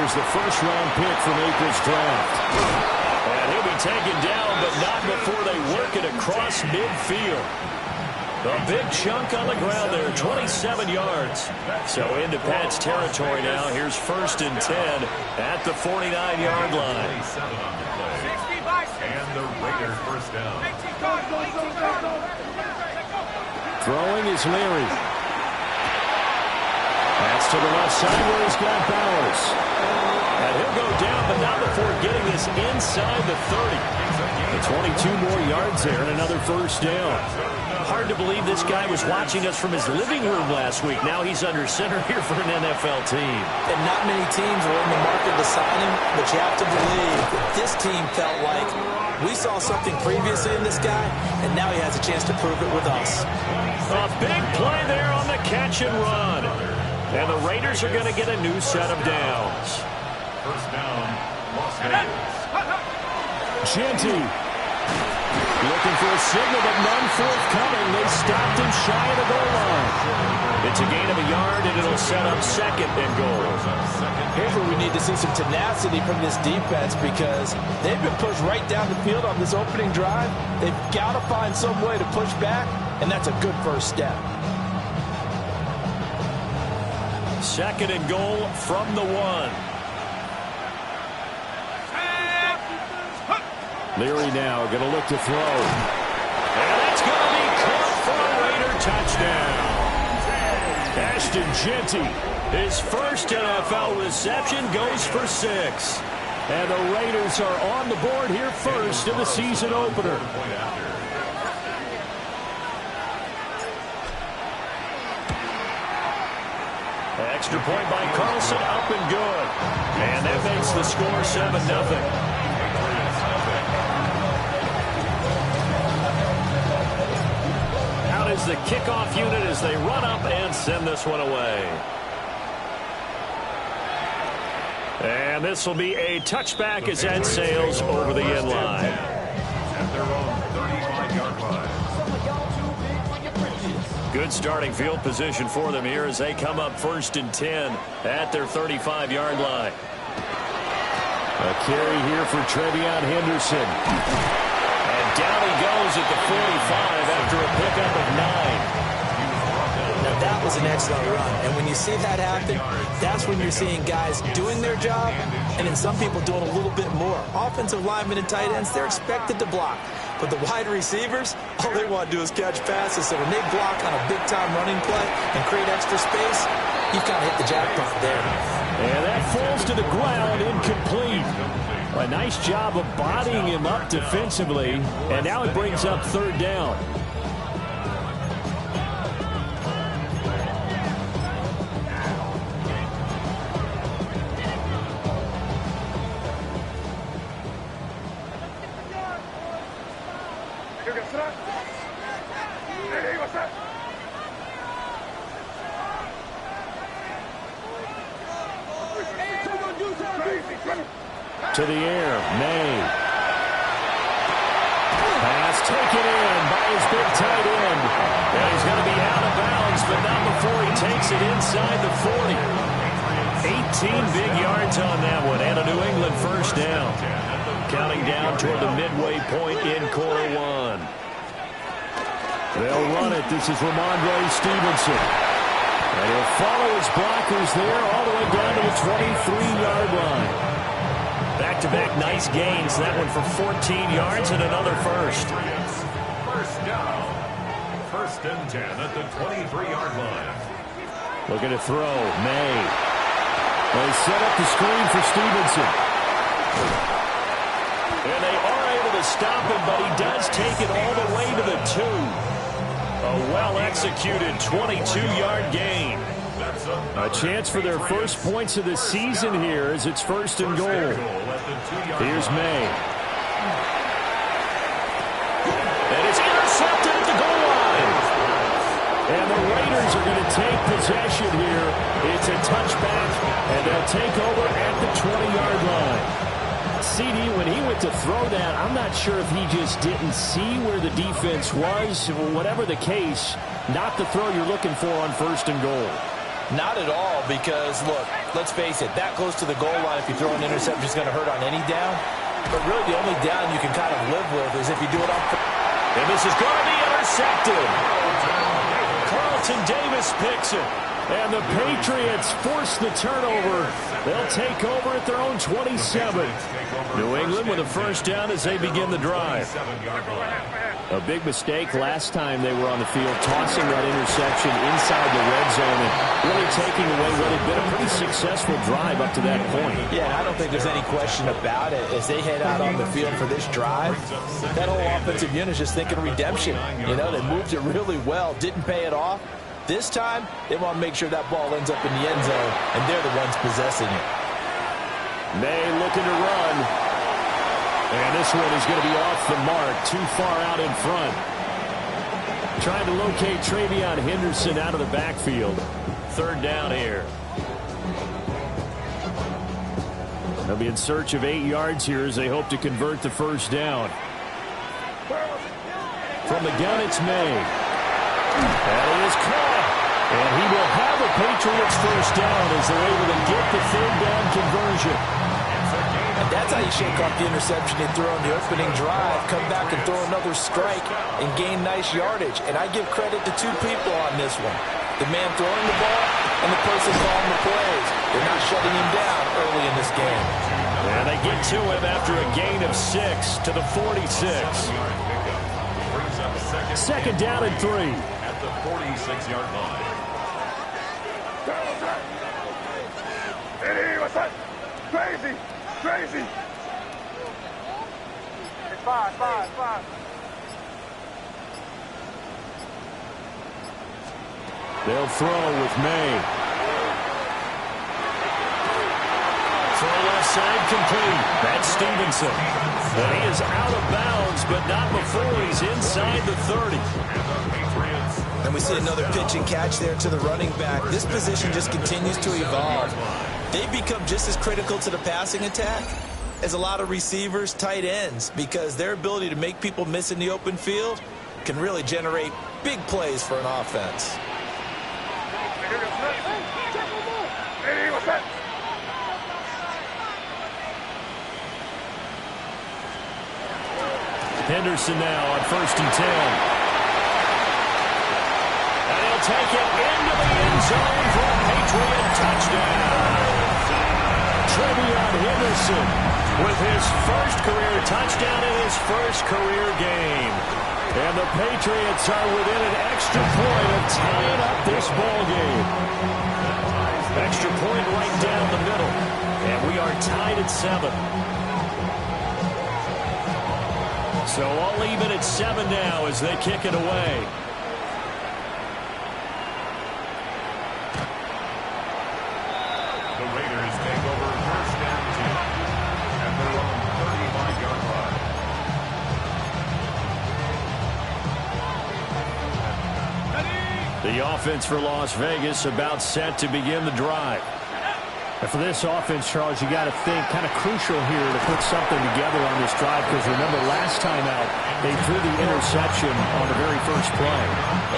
was the first-round pick from April's draft. And he'll be taken down, but not before they work it across midfield. A big chunk on the ground there, 27 yards. So into Pat's territory now. Here's 1st and 10 at the 49-yard line. And the Raiders first down. Throwing is Leary. That's to the left side where he's got Bowers. And he'll go down, but not before getting this inside the 30. The 22 more yards there and another first down. Hard to believe this guy was watching us from his living room last week. Now he's under center here for an NFL team. And not many teams are in the market to sign him, but you have to believe that this team felt like we saw something previously in this guy, and now he has a chance to prove it with us. A big play there on the catch and run. And the Raiders are going to get a new set of downs. First down, Los Angeles. Genty. Looking for a signal, but none forthcoming. They stopped him shy of the goal line. It's a gain of a yard, and it'll set up 2nd and goal. Here's where we need to see some tenacity from this defense, because they've been pushed right down the field on this opening drive. They've got to find some way to push back, and that's a good first step. 2nd and goal from the 1. Leary now going to look to throw. And that's going to be caught for a Raider touchdown. Ashton Genty, his first NFL reception, goes for 6. And the Raiders are on the board here first in the season opener. Extra point by Carlson, up and good. And that makes the score 7-0. Is the kickoff unit as they run up and send this one away. And this will be a touchback as that sails over the end line. At their own 35-yard line. Good starting field position for them here as they come up 1st and 10 at their 35-yard line. A carry here for Trevion Henderson. Down he goes at the 45 after a pickup of 9. Now that was an excellent run, and when you see that happen, that's when you're seeing guys doing their job, and then some people doing a little bit more. Offensive linemen and tight ends, they're expected to block. But the wide receivers, all they want to do is catch passes. So when they block on a big-time running play and create extra space, you've kind of hit the jackpot there. And that falls to the ground, incomplete. A nice job of bodying him up defensively, and now it brings up 3rd down. To the air, May. Pass taken in by his big tight end. And he's going to be out of bounds, but not before he takes it inside the 40. 18 big yards on that one, and a New England first down. Counting down toward the midway point in quarter 1. They'll run it. This is Ramondre Stevenson. And he'll follow his blockers there all the way down to the 23-yard line. Back-to-back nice gains. That one for 14 yards and another first. First down. 1st and 10 at the 23-yard line. Looking to throw. May. They set up the screen for Stevenson. And they are able to stop him, but he does take it all the way to the 2. A well-executed 22-yard gain. A chance for their first points of the season here as it's 1st and goal. Here's May. And it's intercepted at the goal line. And the Raiders are going to take possession here. It's a touchback, and they'll take over at the 20-yard line. CD, when he went to throw that, I'm not sure if he just didn't see where the defense was. Whatever the case, not the throw you're looking for on 1st and goal. Not at all, because, look, let's face it, that close to the goal line, if you throw an interception, is going to hurt on any down. But really, the only down you can kind of live with is if you do it on... And this is going to be intercepted. Carlton Davis picks it. And the Patriots force the turnover. They'll take over at their own 27. New England with a first down as they begin the drive. A big mistake last time they were on the field, tossing that interception inside the red zone and really taking away what had been a pretty successful drive up to that point. Yeah, I don't think there's any question about it. As they head out on the field for this drive, that whole offensive unit is just thinking redemption. You know, they moved it really well, didn't pay it off. This time, they want to make sure that ball ends up in the end zone, and they're the ones possessing it. May looking to run. And this one is going to be off the mark, too far out in front. Trying to locate Travion Henderson out of the backfield. Third down here. They'll be in search of 8 yards here as they hope to convert the first down. From the gun, it's May. That is caught. And he will have a Patriots first down as they're able to get the third down conversion. And that's how you shake off the interception they threw on the opening drive, come back and throw another strike and gain nice yardage. And I give credit to two people on this one. The man throwing the ball and the person calling the plays. They're not shutting him down early in this game. And they get to him after a gain of 6 to the 46. Second down and 3. At the 46-yard line. Crazy. It's five. They'll throw with May. Throw left side complete. That's Stevenson. And he is out of bounds, but not before he's inside the 30. And we see another pitch and catch there to the running back. This position just continues to evolve. They become just as critical to the passing attack as a lot of receivers, tight ends, because their ability to make people miss in the open field can really generate big plays for an offense. Henderson now on 1st and 10. And he'll take it into the end zone for a Patriot touchdown. Travion Henderson with his first career touchdown in his first career game. And the Patriots are within an extra point of tying up this ball game. Extra point right down the middle. And we are tied at 7. So all even at 7 now as they kick it away. The Raiders take over first down 2 at their own 35-yard line. The offense for Las Vegas about set to begin the drive. And for this offense, Charles, you got to think kind of crucial here to put something together on this drive, because remember last time out they threw the interception on the very first play.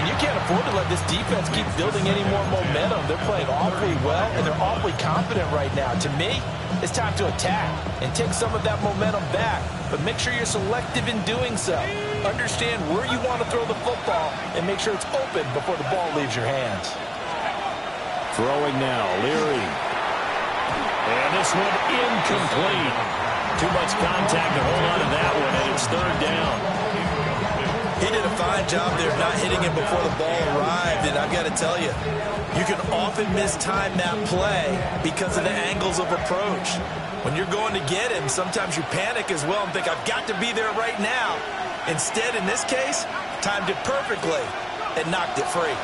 And you can't afford to let this defense keep building any more momentum. They're playing awfully well, and they're awfully confident right now. To me, it's time to attack and take some of that momentum back, but make sure you're selective in doing so. Understand where you want to throw the football and make sure it's open before the ball leaves your hands. Throwing now, Leary. And this one incomplete. Too much contact to hold on to that one, and it's third down. He did a fine job there not hitting him before the ball arrived, and I've got to tell you, you can often mistime that play because of the angles of approach. When you're going to get him, sometimes you panic as well and think, I've got to be there right now. Instead, in this case, timed it perfectly and knocked it free.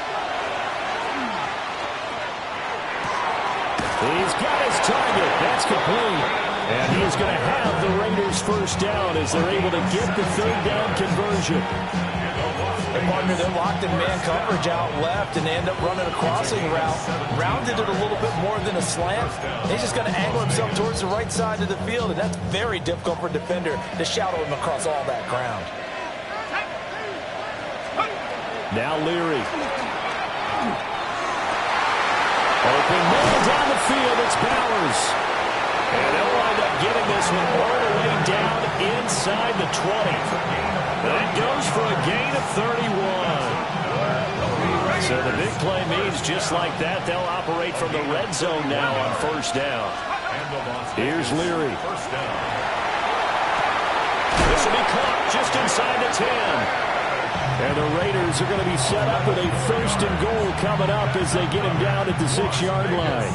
He's got his target. That's complete. And he is going to have the Raiders first down as they're able to get the third down conversion. And partner, they're locked in man coverage out left, and they end up running a crossing route. Rounded it a little bit more than a slant. He's just going to angle himself towards the right side of the field, and that's very difficult for a defender to shadow him across all that ground. Now Leary. Open man down the field. It's Bowers. And they'll wind up getting this one all the way down inside the 20. That goes for a gain of 31. So the big play means just like that, they'll operate from the red zone now on first down. Here's Leary. This will be caught just inside the 10. And the Raiders are going to be set up with a first and goal coming up as they get him down at the 6-yard line.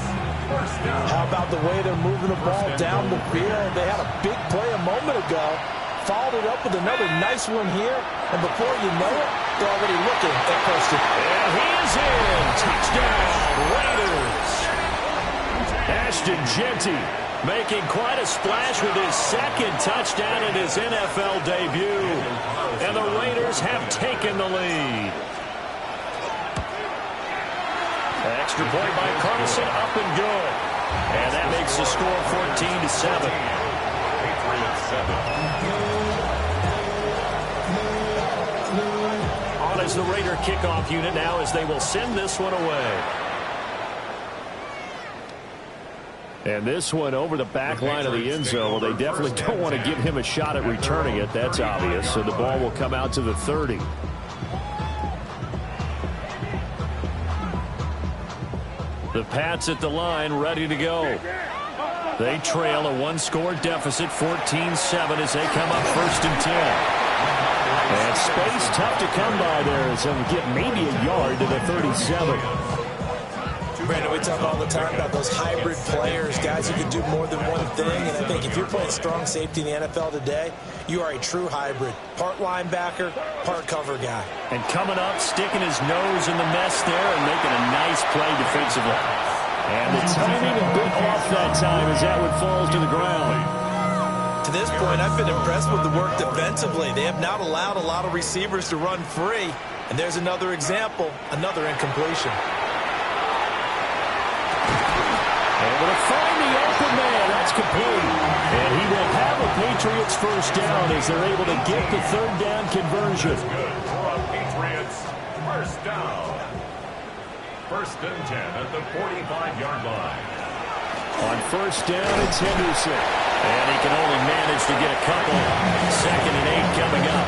How about the way they're moving the ball down the field? They had a big play a moment ago. Followed it up with another nice one here. And before you know it, they're already looking at first and goal. And he is in. Touchdown, Raiders. Ashton Jeanty making quite a splash with his second touchdown in his NFL debut. And the Raiders have taken the lead. Extra point by Carlson, up and good. And that makes the score 14-7. On as the Raider kickoff unit now as they will send this one away. And this one over the back line of the end zone. Well, they definitely don't want to give him a shot at returning it. That's obvious. So the ball will come out to the 30. The Pats at the line, ready to go. They trail a one-score deficit, 14-7, as they come up first and 10. And space tough to come by there as they'll get maybe a yard to the 37. Brandon, we talk all the time about those hybrid players, guys who can do more than one thing. And I think if you're playing strong safety in the NFL today, you are a true hybrid. Part linebacker, part cover guy. And coming up, sticking his nose in the mess there and making a nice play defensively. And the timing a bit off that time as that one falls to the ground. To this point, I've been impressed with the work defensively. They have not allowed a lot of receivers to run free. And there's another example, another incompletion. Able to find the open man. That's complete. And he will have a Patriots first down as they're able to get the third down conversion. Good for a Patriots first down. First and 10 at the 45-yard line. On first down, it's Henderson. And he can only manage to get a couple. 2nd and 8 coming up.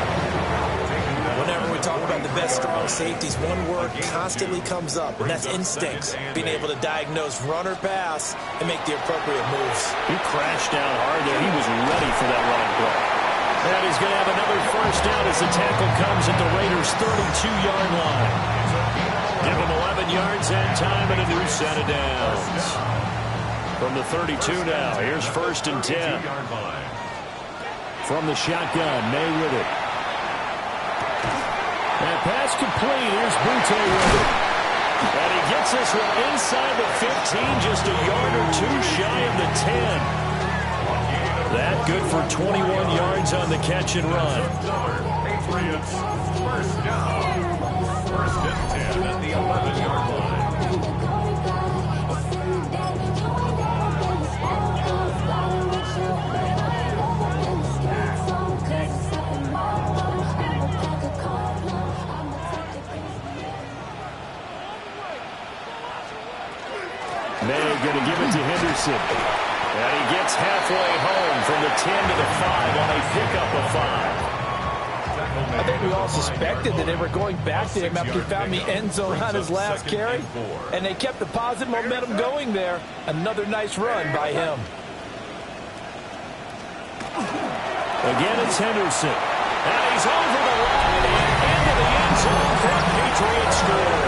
Whenever we talk about the best strong safeties, one word constantly comes up, and that's instincts. Being able to diagnose run or pass and make the appropriate moves. He crashed down hard there. He was ready for that running play. And he's going to have another first down as the tackle comes at the Raiders' 32-yard line. Give him 11 yards that time and a new set of downs. From the 32 now, here's first and 10. From the shotgun, May with it. And pass complete. Here's Butte with it. And he gets this one inside the 15, just a yard or two shy of the 10. That good for 21 yards on the catch and run. Patriots first down. First and 10 at the 11-yard line. May going to give it to Henderson. And he gets halfway home from the 10 to the 5 on a pickup of 5. I think we all suspected that they were going back to him after he found the end zone on his last carry. And they kept the positive momentum going there. Another nice run by him. Again, it's Henderson. And he's over the line and into the end zone for a Patriot score.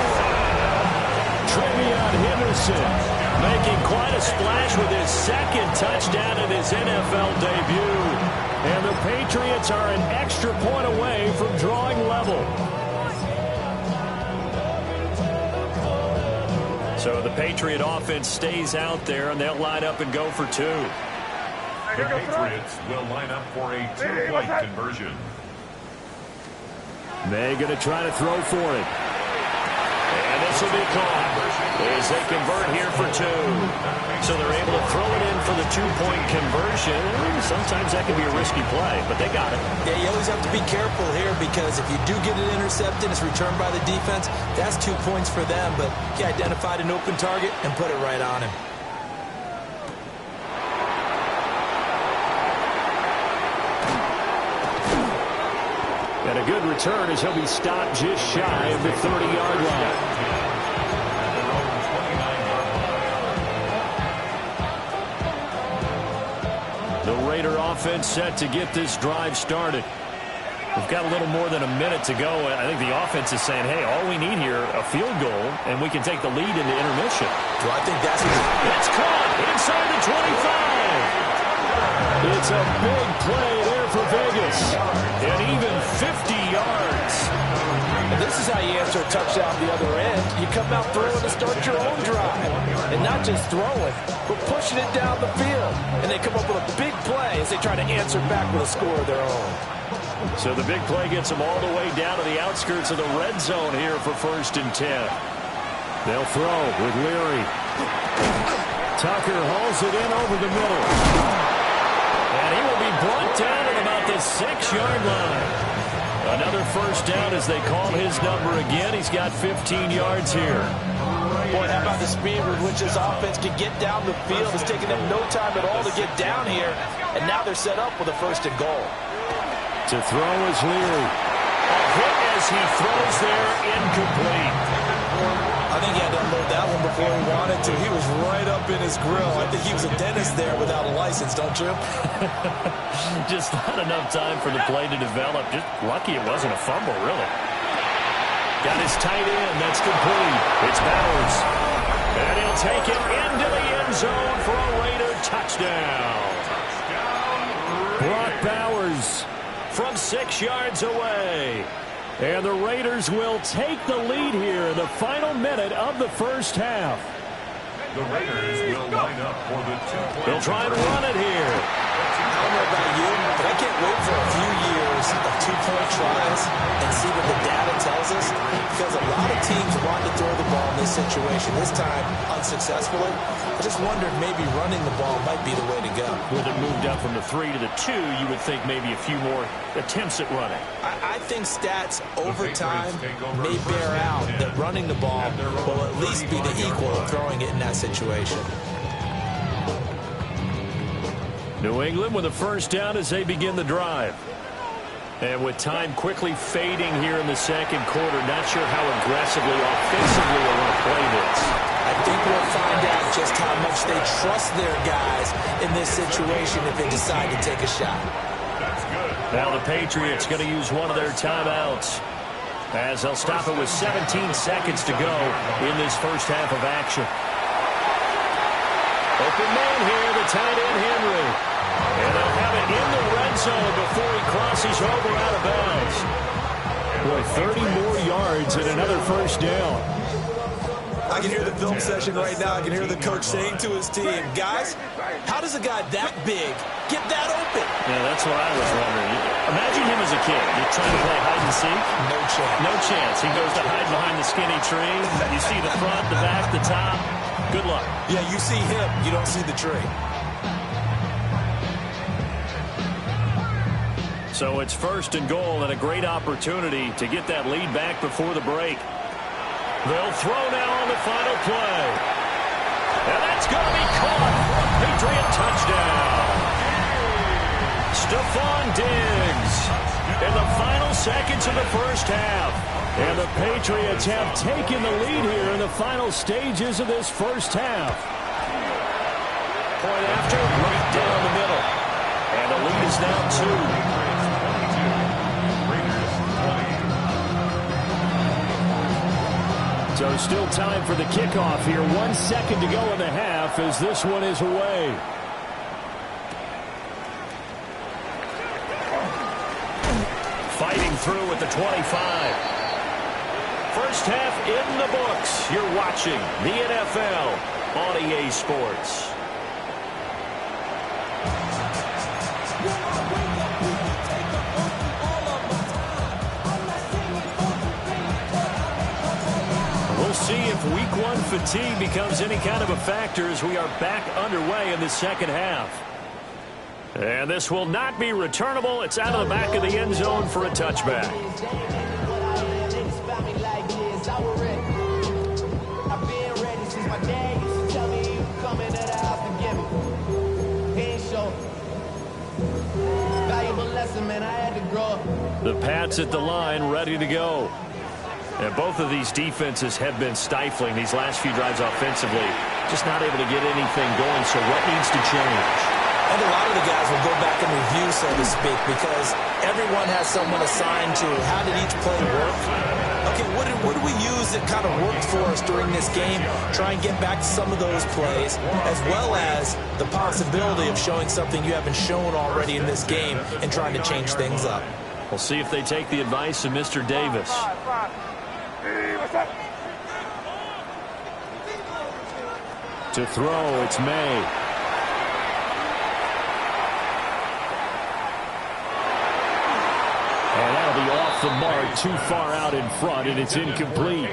Trevion Henderson making quite a splash with his second touchdown in his NFL debut. And the Patriots are an extra point away from drawing level. So the Patriot offense stays out there, and they'll line up and go for 2. The Patriots will line up for a 2-point conversion. May going to try to throw for it. And this This will be caught as they convert here for 2. So they're able to throw it in for the 2-point conversion. Sometimes that can be a risky play, but they got it. Yeah, you always have to be careful here because if you do get it intercepted, it's returned by the defense, that's 2 points for them. But he identified an open target and put it right on him. And a good return as he'll be stopped just shy of the 30-yard line. The Raider offense set to get this drive started. We've got a little more than a minute to go. I think the offense is saying, hey, all we need here, a field goal, and we can take the lead into intermission. Well, I think that's what it's caught inside the 25. It's a big play there for Vegas. And even 50 yards. And this is how you answer a touchdown the other end. You come out throwing to start your own drive. And not just throwing, but pushing it down the field. And they come up with a big play as they try to answer back with a score of their own. So the big play gets them all the way down to the outskirts of the red zone here for 1st and 10. They'll throw with Leary. Tucker hauls it in over the middle. And he will be brought down at about the 6-yard line. Another 1st down as they call his number again. He's got 15 yards here. Boy, how about the speed with which this offense can get down the field? It's taken them no time at all to get down here. And now they're set up with a 1st and goal. To throw is Leary. A hit as he throws there, incomplete. I think he had to unload that one before he wanted to. He was right up in his grill. I think he was a dentist there without a license, don't you? Just not enough time for the play to develop. Just lucky it wasn't a fumble, really. Got his tight end. That's complete. It's Bowers. And he'll take it into the end zone for a Raider touchdown. Brock Bowers from 6 yards away. And the Raiders will take the lead here in the final minute of the 1st half. The Raiders will line up for the 2-point. They'll try and run it here. I don't know about you, but I can't wait for a few years of 2-point tries and see what the data tells us. Because a lot of teams want to throw the ball in this situation. This time, unsuccessfully. I just wonder if maybe running the ball might be the way to go. With it moved up from the 3 to the 2, you would think maybe a few more attempts at running. I think stats over time may bear out that running the ball will at least be the equal of throwing it in that situation. New England with a 1st down as they begin the drive. And with time quickly fading here in the 2nd quarter, not sure how aggressively, offensively they want to play this. I think we'll find out just how much they trust their guys in this situation if they decide to take a shot. Now the Patriots going to use one of their timeouts as they'll stop it with 17 seconds to go in this 1st half of action. Open man here, the tight end Henry. And they'll have it in the red zone before he crosses over out of bounds. Boy, 30 more yards and another 1st down. I can hear the film session right now. I can hear the coach saying to his team, guys, how does a guy that big get that open? Yeah, that's what I was wondering. Imagine him as a kid. You're trying to play hide and seek. No chance. No chance. He goes to hide behind the skinny tree. You see the front, the back, the top. Good luck. Yeah, you see him. You don't see the tree. So it's 1st and goal and a great opportunity to get that lead back before the break. They'll throw now on the final play. And that's going to be caught for a Patriot touchdown. Stephon Diggs in the final seconds of the 1st half. And the Patriots have taken the lead here in the final stages of this 1st half. Point after, right down the middle. And the lead is now 2. So still time for the kickoff here. 1 second to go in the half as this one is away. Fighting through at the 25. 1st half in the books. You're watching the NFL on EA Sports. We'll see if week one fatigue becomes any kind of a factor as we are back underway in the second half. And this will not be returnable. It's out of the back of the end zone for a touchback. The Pats at the line, ready to go. And both of these defenses have been stifling these last few drives offensively. Just not able to get anything going, so what needs to change? And a lot of the guys will go back and review, so to speak, because everyone has someone assigned to how did each play work. Okay, what did we use that kind of worked for us during this game? Try and get back to some of those plays, as well as the possibility of showing something you haven't shown already in this game and trying to change things up. We'll see if they take the advice of Mr. Davis. To throw, it's May. And that'll be off the mark, too far out in front, and it's incomplete.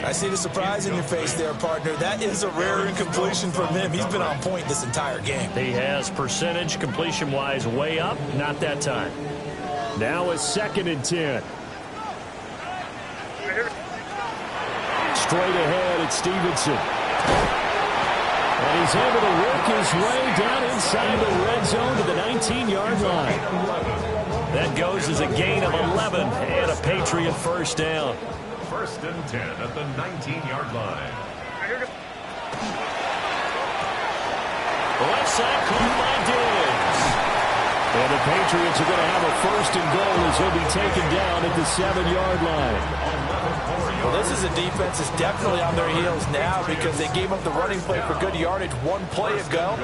I see the surprise in your face there, partner. That is a rare incompletion from him. He's been on point this entire game. He has percentage completion-wise way up, not that time. Now a 2nd and 10. Straight ahead, it's Stevenson. And he's able to work his way down inside the red zone to the 19-yard line. That goes as a gain of 11 and a Patriot first down. 1st and 10 at the 19-yard line. Left side caught by Diggs. And the Patriots are going to have a 1st and goal as he'll be taken down at the 7-yard line. Well, this is a defense that's definitely on their heels now because they gave up the running play for good yardage one play ago.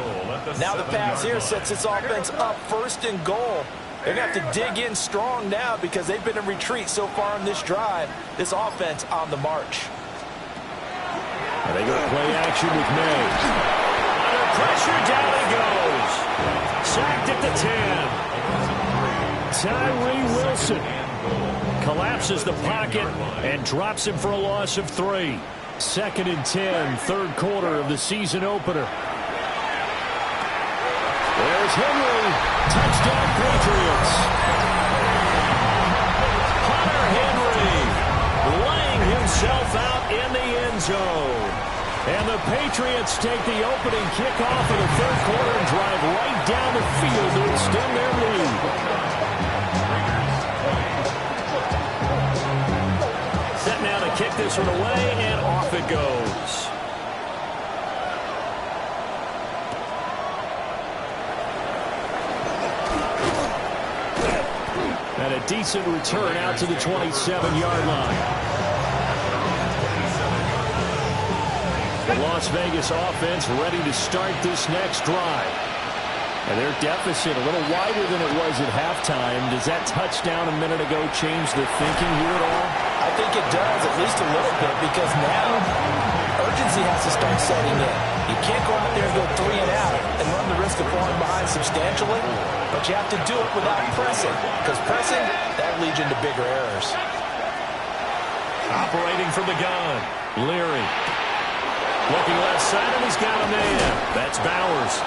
Now the pass here sets this offense up 1st and goal. They're going to have to dig in strong now because they've been in retreat so far in this drive. This offense on the march. And they go play action with May. Under pressure, down he goes. Sacked at the 10. Tyree Wilson collapses the pocket and drops him for a loss of 3. 2nd and 10, 3rd quarter of the season opener. There's Henry. Touchdown, Patriots. Hunter Henry laying himself out in the end zone. And the Patriots take the opening kickoff of the 3rd quarter and drive right down the field to extend their lead. Set now to kick this one away, and off it goes. And a decent return out to the 27-yard line. The Las Vegas offense ready to start this next drive. And their deficit a little wider than it was at halftime. Does that touchdown a minute ago change the thinking here at all? I think it does, at least a little bit, because now urgency has to start setting in. You can't go out there and go 3 and out and run the risk of falling behind substantially, but you have to do it without pressing, because pressing, that leads into bigger errors. Operating from the gun, Leary. Looking left side, and he's got a man. That's Bowers.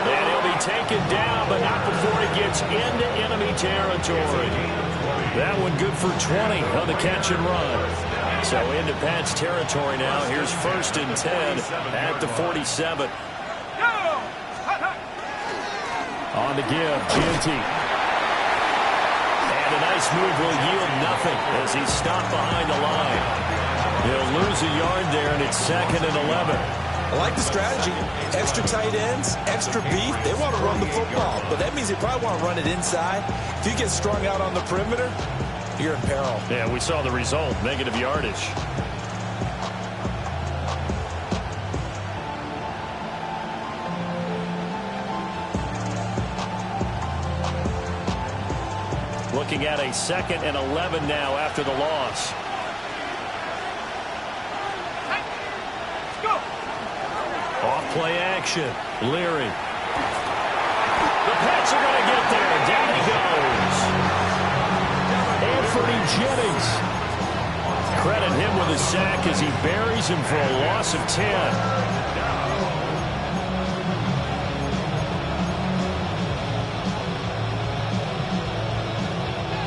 And he'll be taken down, but not before he gets into enemy territory. That one good for 20 on the catch and run. So into Pat's territory now. Here's 1st and 10 at the 47. On the give, Ginty. And a nice move will yield nothing as he's stopped behind the line. He'll lose a yard there, and it's 2nd and 11. I like the strategy. Extra tight ends, extra beef. They want to run the football, but that means they probably want to run it inside. If you get strung out on the perimeter, you're in peril. Yeah, we saw the result, negative yardage. Looking at a 2nd and 11 now after the loss. Off play action. Leary. The Pats are going to get there. Down he goes. Anthony Jennings credit him with a sack as he buries him for a loss of 10.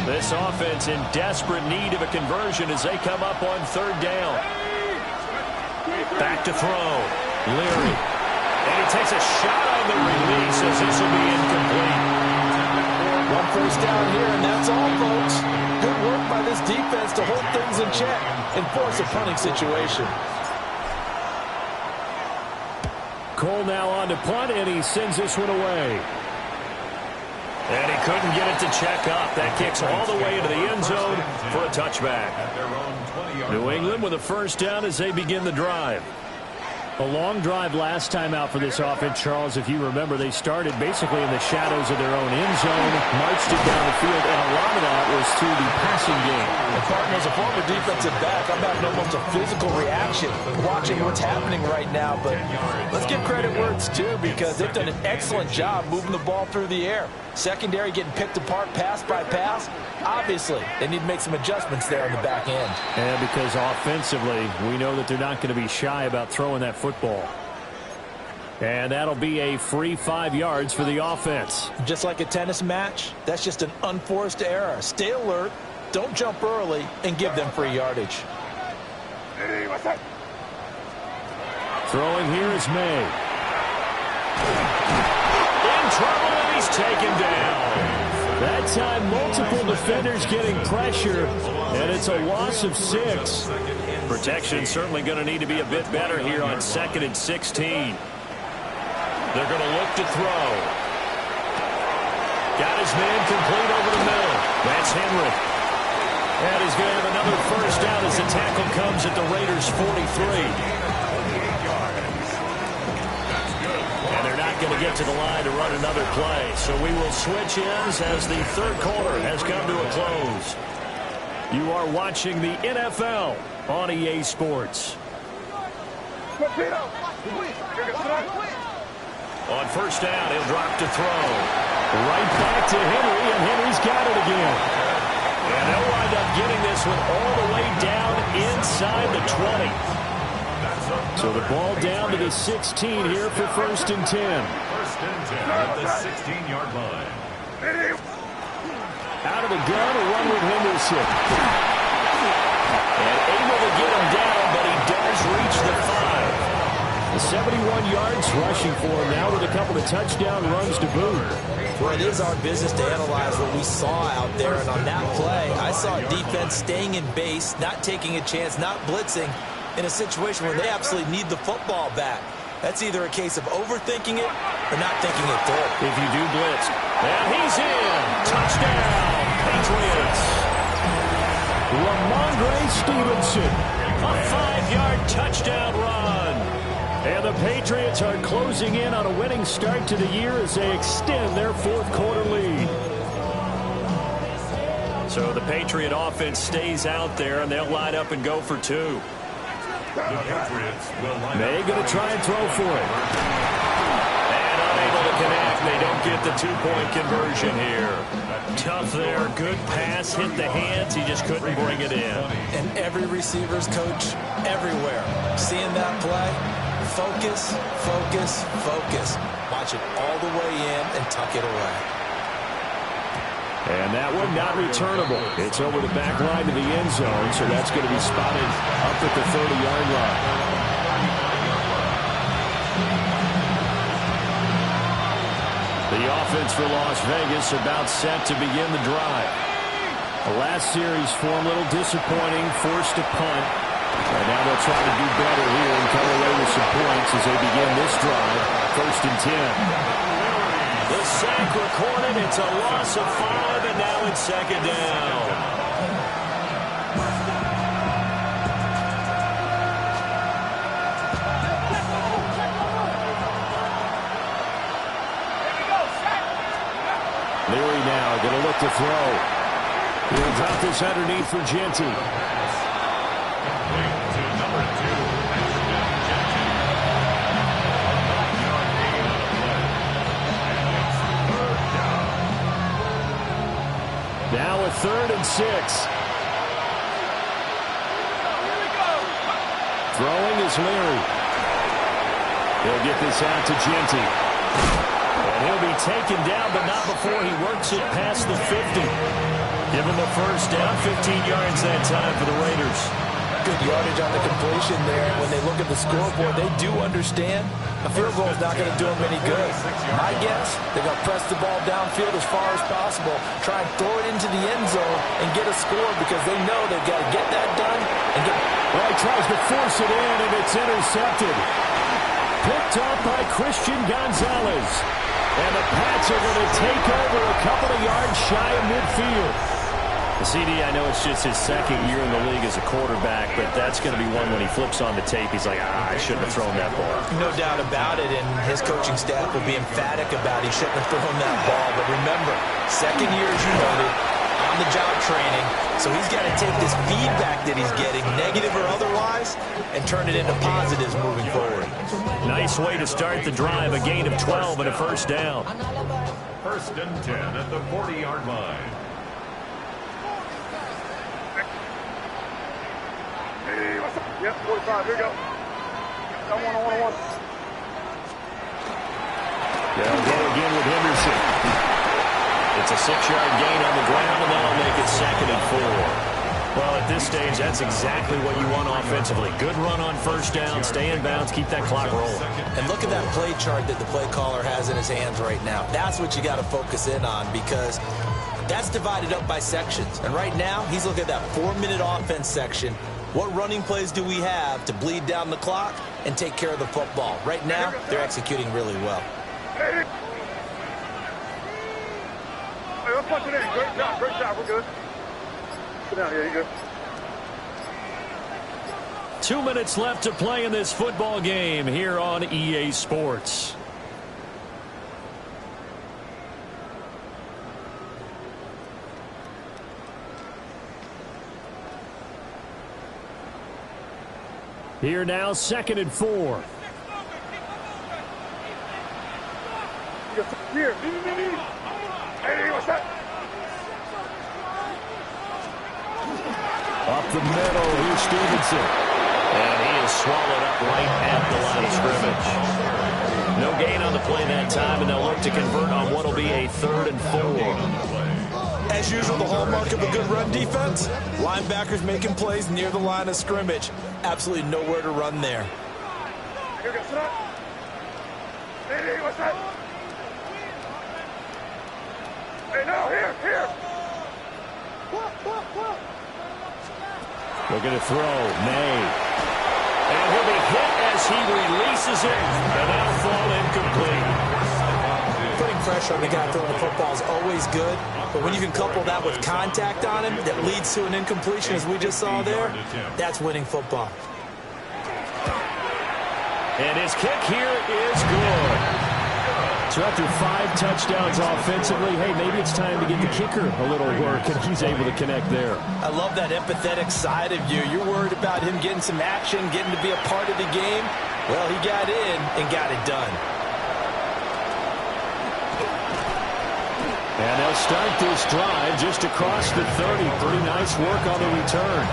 This offense in desperate need of a conversion as they come up on third down. Back to throw. Leary. And he takes a shot on the release as this will be incomplete. One first down here, and that's all, folks. Good work by this defense to hold things in check and force a punting situation. Cole now on to punt, and he sends this one away. And he couldn't get it to check up. That kicks all the way into the end zone for a touchback. New England with a first down as they begin the drive. A long drive last time out for this offense, Charles. If you remember, they started basically in the shadows of their own end zone, marched it down the field, and a lot of that was through the passing game. And partner, as a former defensive back, I'm having almost a physical reaction watching what's happening right now. But let's give credit where it's due, because they've done an excellent job moving the ball through the air. Secondary getting picked apart pass by pass. Obviously, they need to make some adjustments there on the back end. And because offensively, we know that they're not going to be shy about throwing that football. And that'll be a free 5 yards for the offense. Just like a tennis match, that's just an unforced error. Stay alert, don't jump early, and give them free yardage. Throwing here is May. In trouble, and he's taken down. That time, multiple defenders getting pressure, and it's a loss of 6. Protection certainly going to need to be a bit better here on 2nd and 16. They're going to look to throw. Got his man complete over the middle. That's Henry. And he's going to have another first down as the tackle comes at the Raiders' 43. Going to get to the line to run another play. So we will switch ends as the third quarter has come to a close. You are watching the NFL on EA Sports. On first down, he'll drop to throw. Right back to Henry, and Henry's got it again. And they'll wind up getting this one all the way down inside the 20. So the ball down to the 16 here for 1st and 10. 1st and 10 at the 16-yard line. Out of the gun, a run with Henderson. And able to get him down, but he does reach the 5. The 71 yards rushing for him now with a couple of touchdown runs to boot. Well, it is our business to analyze what we saw out there. And on that play, I saw defense staying in base, not taking a chance, not blitzing, in a situation where they absolutely need the football back. That's either a case of overthinking it or not thinking it through. If you do blitz. And he's in. Touchdown, Patriots. Ramondre Stevenson. A 5-yard touchdown run. And the Patriots are closing in on a winning start to the year as they extend their 4th quarter lead. So the Patriot offense stays out there, and they'll line up and go for 2. May going to try and throw for it. And unable to connect. They don't get the 2-point conversion here. Tough there. Good pass. Hit the hands. He just couldn't bring it in. And every receiver's coach everywhere. Seeing that play, focus, focus, focus. Watch it all the way in and tuck it away. And that one not returnable. It's over the back line to the end zone, so that's going to be spotted up at the 30-yard line. The offense for Las Vegas about set to begin the drive. The last series for them a little disappointing, forced to punt. And now they'll try to do better here and come away with some points as they begin this drive. 1st and 10. The sack recorded. It's a loss of 5, and now it's 2nd down. Leary now going to look to throw. He'll drop this underneath for Genty. Now a 3rd and 6. Throwing is Leary. He'll get this out to Genty. And he'll be taken down, but not before he works it past the 50. Give him a first down, 15 yards that time for the Raiders. Good yardage on the completion there. When they look at the scoreboard, they do understand a field goal is not going to do them any good. My guess, they're going to press the ball downfield as far as possible, try and throw it into the end zone and get a score because they know they've got to get that done and get. Well, he tries to force it in, and it's intercepted. Picked up by Christian Gonzalez. And the Pats are going to take over a couple of yards shy of midfield. CD, I know it's just his second year in the league as a quarterback, but that's going to be one when he flips on the tape. He's like, I shouldn't have thrown that ball. No doubt about it, and his coaching staff will be emphatic about he shouldn't have thrown that ball. But remember, second year, as you noted, on-the-job training, so he's got to take this feedback that he's getting, negative or otherwise, and turn it into positives moving forward. Nice way to start the drive, a gain of 12 and a first down. First and 10 at the 40-yard line. Yep, 45. Here we go. I want. They'll go again with Henderson. It's a 6-yard gain on the ground, and that'll make it 2nd and 4. Well, at this stage, that's exactly what you want offensively. Good run on first down, stay in bounds, keep that clock rolling. And look at that play chart that the play caller has in his hands right now. That's what you got to focus in on because that's divided up by sections. And right now, he's looking at that 4-minute offense section. What running plays do we have to bleed down the clock and take care of the football? Right now, they're executing really well. Hey, let's punch it in. Great job. We're good. Sit down. Yeah, you're good. 2 minutes left to play in this football game here on EA Sports. Here now, 2nd and 4. Here. Hey, what's that? Up the middle, here's Stevenson. And he is swallowed up right at the line of scrimmage. No gain on the play that time, and they'll look to convert on what will be a 3rd and 4. As usual, the hallmark of a good run defense, linebackers making plays near the line of scrimmage. Absolutely nowhere to run there. Here, get set up. Hey, what's that? Hey, no, here. Looking to throw, May. And he'll be hit as he releases it, and that'll fall incomplete. Putting pressure on the guy throwing the football is always good, but when you can couple that with contact on him that leads to an incompletion, as we just saw there, that's winning football. And his kick here is good. So after 5 touchdowns offensively, hey, maybe it's time to get the kicker a little work, and he's able to connect there. I love that empathetic side of you. You're worried about him getting some action, getting to be a part of the game. Well, he got in and got it done. And they'll start this drive just across the 30. Pretty nice work on the return.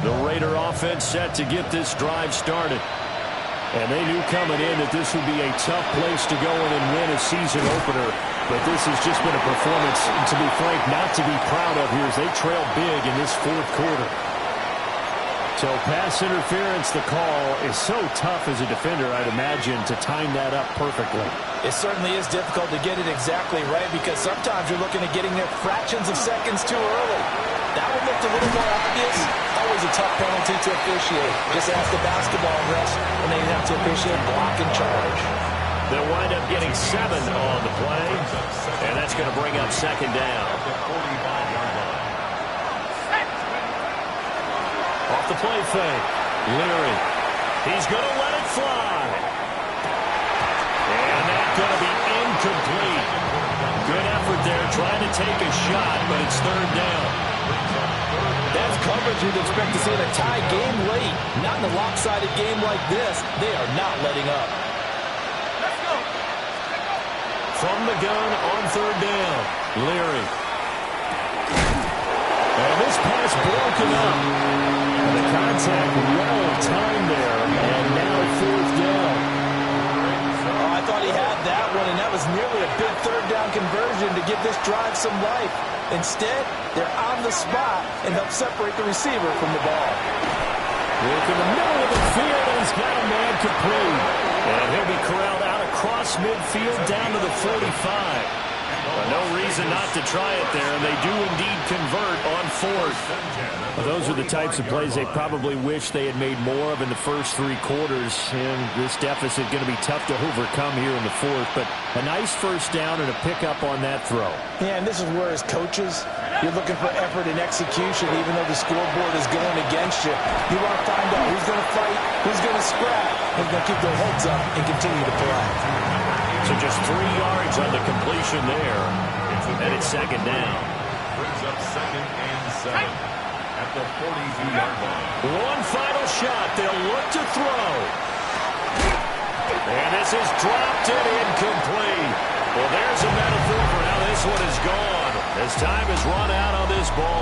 The Raider offense set to get this drive started. And they knew coming in that this would be a tough place to go in and win a season opener. But this has just been a performance, to be frank, not to be proud of here as they trail big in this 4th quarter. So pass interference, the call is so tough as a defender, I'd imagine, to time that up perfectly. It certainly is difficult to get it exactly right because sometimes you're looking at getting there fractions of seconds too early. That one looked a little more obvious. Always a tough penalty to officiate. Just ask the basketball refs when they have to officiate block and charge. They'll wind up getting 7 on the play, and that's going to bring up 2nd down. Off the play fake, Leary. He's going to let it fly. And that's going to be incomplete. Good effort there trying to take a shot, but it's 3rd down. That's coverage you'd expect to see in a tie game late. Not in a lopsided game like this. They are not letting up. From the gun on third down, Leary. And this pass broken up. And the contact well timed there. And now fourth down. Oh, I thought he had that one, and that was nearly a big third down conversion to give this drive some life. Instead, they're on the spot and help separate the receiver from the ball. Look in the middle of the field, and he's got a man complete. And he'll be corralled out across midfield down to the 45. No reason not to try it there, and they do indeed convert on fourth. Well, those are the types of plays they probably wish they had made more of in the first three quarters, and this deficit going to be tough to overcome here in the fourth, but a nice first down and a pickup on that throw. Yeah, and this is where as coaches, you're looking for effort and execution, even though the scoreboard is going against you. You want to find out who's going to fight, who's going to scrap, who's going to keep their heads up and continue to play. So just 3 yards on the completion there. And it's second down. Brings up 2nd and 7 at the 42-yard line. One final shot. They'll look to throw. And this is dropped and incomplete. Well, there's a metaphor for how this one is gone. As time has run out on this ball game.